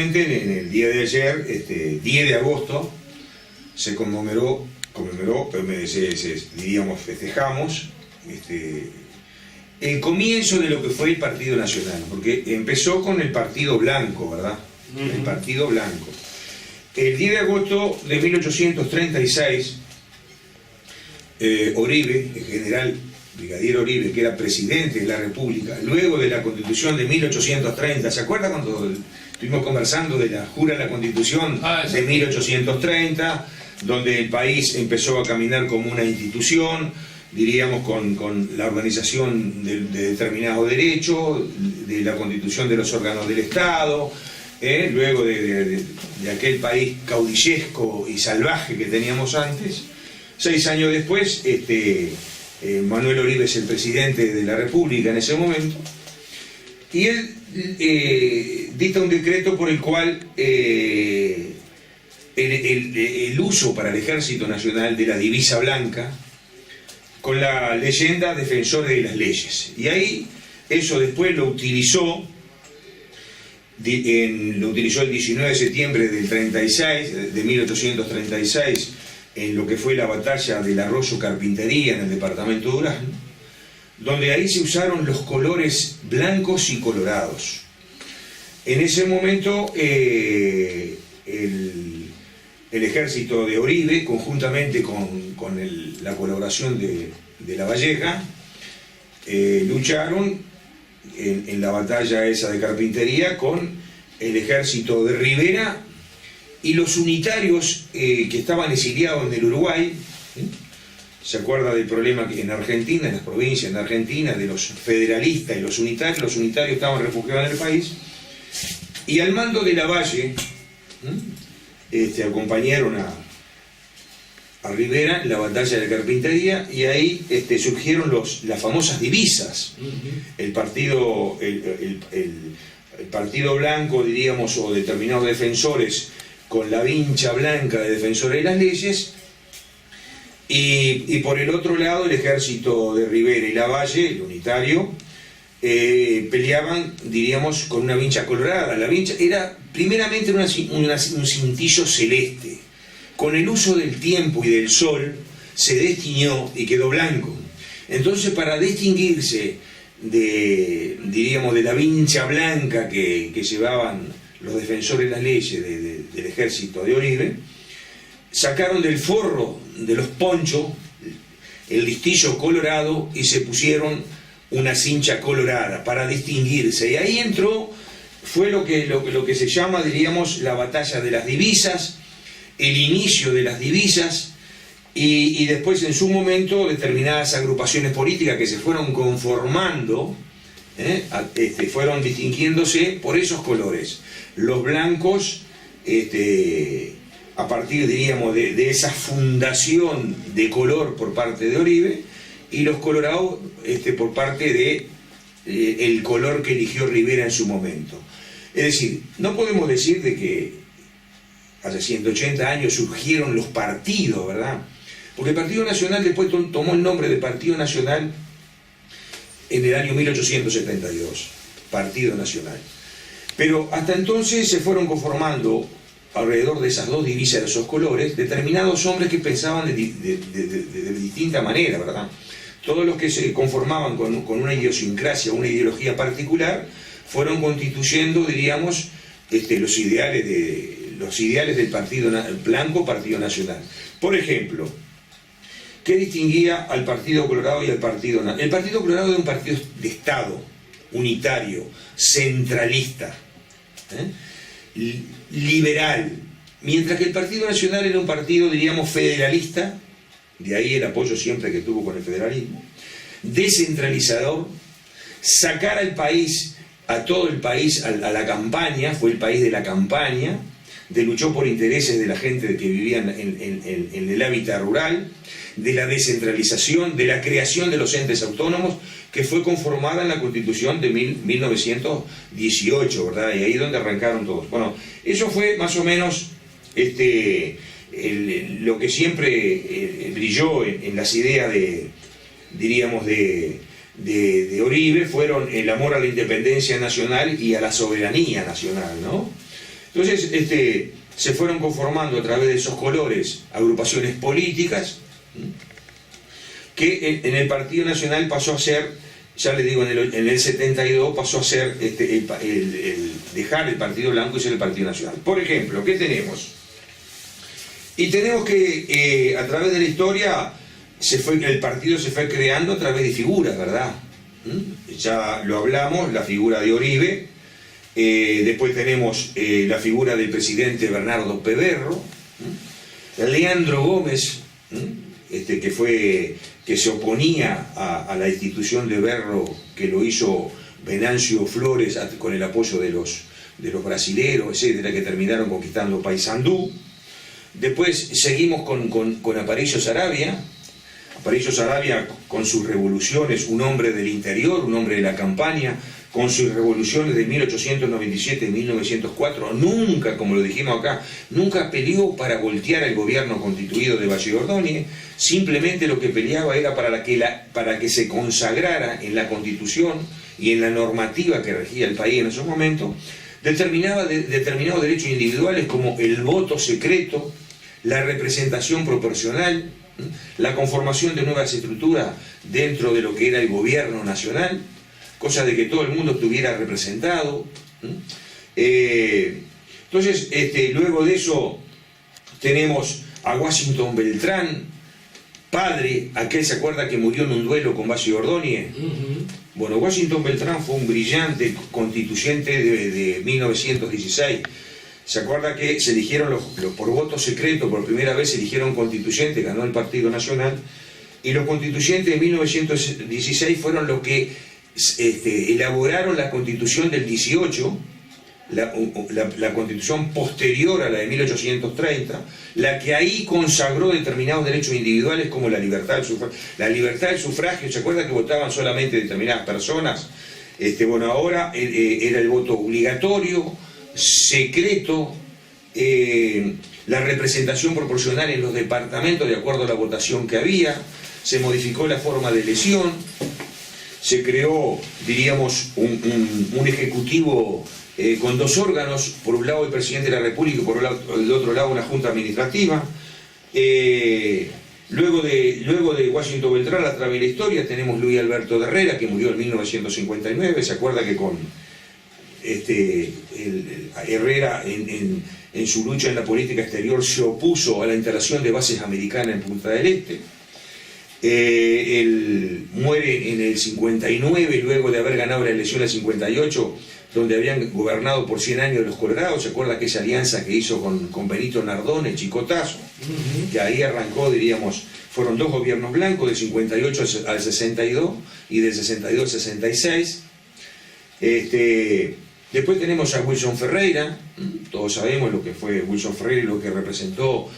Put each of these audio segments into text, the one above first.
En el día de ayer, 10 de agosto, se conmemoró, diríamos, festejamos el comienzo de lo que fue el Partido Nacional, porque empezó con el Partido Blanco, ¿verdad? El Partido Blanco. El 10 de agosto de 1836, Oribe, el general brigadier Oribe, que era presidente de la República, luego de la Constitución de 1830, ¿se acuerda cuando estuvimos conversando de la jura de la Constitución de 1830, donde el país empezó a caminar como una institución, diríamos, con la organización de determinados derechos, de la constitución de los órganos del Estado, luego de aquel país caudillesco y salvaje que teníamos antes? 6 años después, Manuel Oribe es el presidente de la República en ese momento, y él dicta un decreto por el cual el uso para el Ejército Nacional de la divisa blanca, con la leyenda defensor de las leyes. Y ahí eso después lo utilizó el 19 de septiembre del 36, de 1836, en lo que fue la batalla del Arroyo Carpintería en el departamento de Durazno, donde ahí se usaron los colores blancos y colorados. En ese momento el ejército de Oribe, conjuntamente con la colaboración de La Valleja, lucharon en la batalla esa de Carpintería con el ejército de Rivera y los unitarios que estaban exiliados en el Uruguay. ¿Se acuerda del problema que en Argentina, en las provincias de Argentina, de los federalistas y los unitarios estaban refugiados en el país? Y al mando de Lavalle, acompañaron a Rivera en la batalla de Carpintería, y ahí surgieron las famosas divisas. El partido blanco, diríamos, o determinados defensores con la vincha blanca de defensores de las leyes, y por el otro lado el ejército de Rivera y Lavalle, el unitario, peleaban, diríamos, con una vincha colorada. La vincha era primeramente un cintillo celeste. Con el uso del tiempo y del sol se destiñó y quedó blanco. Entonces, para distinguirse diríamos, de la vincha blanca que llevaban los defensores de las leyes del ejército de Oribe, sacaron del forro de los ponchos el listillo colorado y se pusieron una cincha colorada para distinguirse. Y ahí fue lo que se llama, diríamos, la batalla de las divisas, el inicio de las divisas, y después en su momento determinadas agrupaciones políticas que se fueron conformando, fueron distinguiéndose por esos colores. Los blancos, a partir, diríamos, de esa fundación de color por parte de Oribe, y los colorados por parte de el color que eligió Rivera en su momento. Es decir, no podemos decir de que hace 180 años surgieron los partidos, ¿verdad? Porque el Partido Nacional después tomó el nombre de Partido Nacional en el año 1872, Partido Nacional. Pero hasta entonces se fueron conformando, alrededor de esas dos divisas de esos colores, determinados hombres que pensaban de distinta manera, ¿verdad? Todos los que se conformaban con una idiosincrasia, una ideología particular, fueron constituyendo, diríamos, los ideales del Partido Blanco, Partido Nacional. Por ejemplo, ¿qué distinguía al Partido Colorado y al Partido Nacional? El Partido Colorado era un partido de Estado, unitario, centralista, liberal, mientras que el Partido Nacional era un partido, diríamos, federalista, de ahí el apoyo siempre que tuvo con el federalismo, descentralizador, sacar al país, a todo el país, a la campaña, fue el país de la campaña, luchó por intereses de la gente que vivía en el hábitat rural, de la descentralización, de la creación de los entes autónomos, que fue conformada en la Constitución de 1918, ¿verdad? Y ahí es donde arrancaron todos. Bueno, eso fue más o menos lo que siempre brilló en las ideas diríamos, de Oribe, fueron el amor a la independencia nacional y a la soberanía nacional, ¿no? Entonces se fueron conformando a través de esos colores agrupaciones políticas, que en el Partido Nacional pasó a ser, ya les digo, en el 72 pasó a ser dejar el Partido Blanco y ser el Partido Nacional. Por ejemplo, ¿qué tenemos? Y tenemos que a través de la historia el partido se fue creando a través de figuras, ¿verdad? Ya lo hablamos, la figura de Oribe, después tenemos la figura del presidente Bernardo Peberro, Leandro Gómez, que se oponía a la institución de Berro, que lo hizo Venancio Flores con el apoyo de los brasileros, etcétera, que terminaron conquistando Paysandú. Después seguimos con Aparicio Saravia. Aparicio Saravia, con sus revoluciones, un hombre del interior, un hombre de la campaña, con sus revoluciones de 1897 y 1904, nunca, como lo dijimos acá, nunca peleó para voltear el gobierno constituido de Valle Ordóñez, simplemente lo que peleaba era para que se consagrara en la Constitución y en la normativa que regía el país en esos momentos, determinados derechos individuales como el voto secreto, la representación proporcional, la conformación de nuevas estructuras dentro de lo que era el gobierno nacional, cosa de que todo el mundo estuviera representado. Entonces, luego de eso tenemos a Washington Beltrán, padre, aquel se acuerda que murió en un duelo con Valle Ordóñez. Bueno, Washington Beltrán fue un brillante constituyente de 1916. ¿Se acuerda que se eligieron por voto secreto, por primera vez se eligieron constituyentes, ganó el Partido Nacional, y los constituyentes de 1916 fueron los que elaboraron la Constitución del 18, la Constitución posterior a la de 1830, la que ahí consagró determinados derechos individuales como la libertad del sufragio. ¿Se acuerda que votaban solamente determinadas personas? Bueno, ahora era el voto obligatorio, secreto, la representación proporcional en los departamentos de acuerdo a la votación que había, se modificó la forma de elección, se creó, diríamos, un ejecutivo con dos órganos, por un lado el presidente de la República y por el otro lado una junta administrativa. Luego de Washington Beltrán, a través de la historia, tenemos Luis Alberto de Herrera, que murió en 1959. Se acuerda que con Herrera en su lucha en la política exterior se opuso a la instalación de bases americanas en Punta del Este. Él muere en el 59, luego de haber ganado la elección del 58, donde habían gobernado por 100 años los Colorados. ¿Se acuerda aquella alianza que hizo con Benito Nardone, el Chicotazo? Que ahí arrancó, diríamos, fueron dos gobiernos blancos, del 58 al 62 y del 62 al 66. Después tenemos a Wilson Ferreira. Todos sabemos lo que fue Wilson Ferreira y lo que representó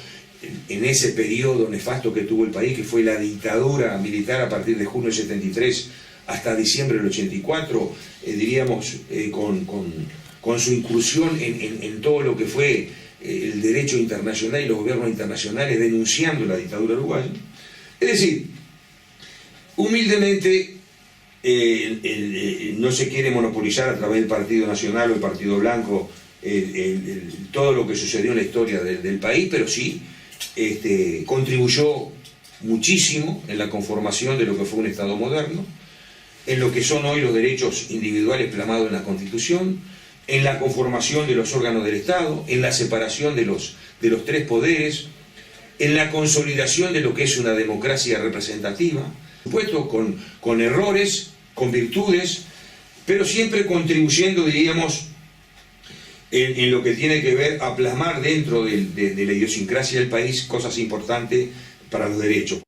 en ese periodo nefasto que tuvo el país, que fue la dictadura militar a partir de junio del 73 hasta diciembre del 84, diríamos, con su incursión en todo lo que fue el derecho internacional y los gobiernos internacionales denunciando la dictadura uruguaya. Es decir, humildemente no se quiere monopolizar a través del Partido Nacional o el Partido Blanco todo lo que sucedió en la historia del país, pero sí contribuyó muchísimo en la conformación de lo que fue un Estado moderno, en lo que son hoy los derechos individuales plasmados en la Constitución, en la conformación de los órganos del Estado, en la separación de los tres poderes, en la consolidación de lo que es una democracia representativa, por supuesto con errores, con virtudes, pero siempre contribuyendo, diríamos, en lo que tiene que ver a plasmar dentro de la idiosincrasia del país cosas importantes para los derechos.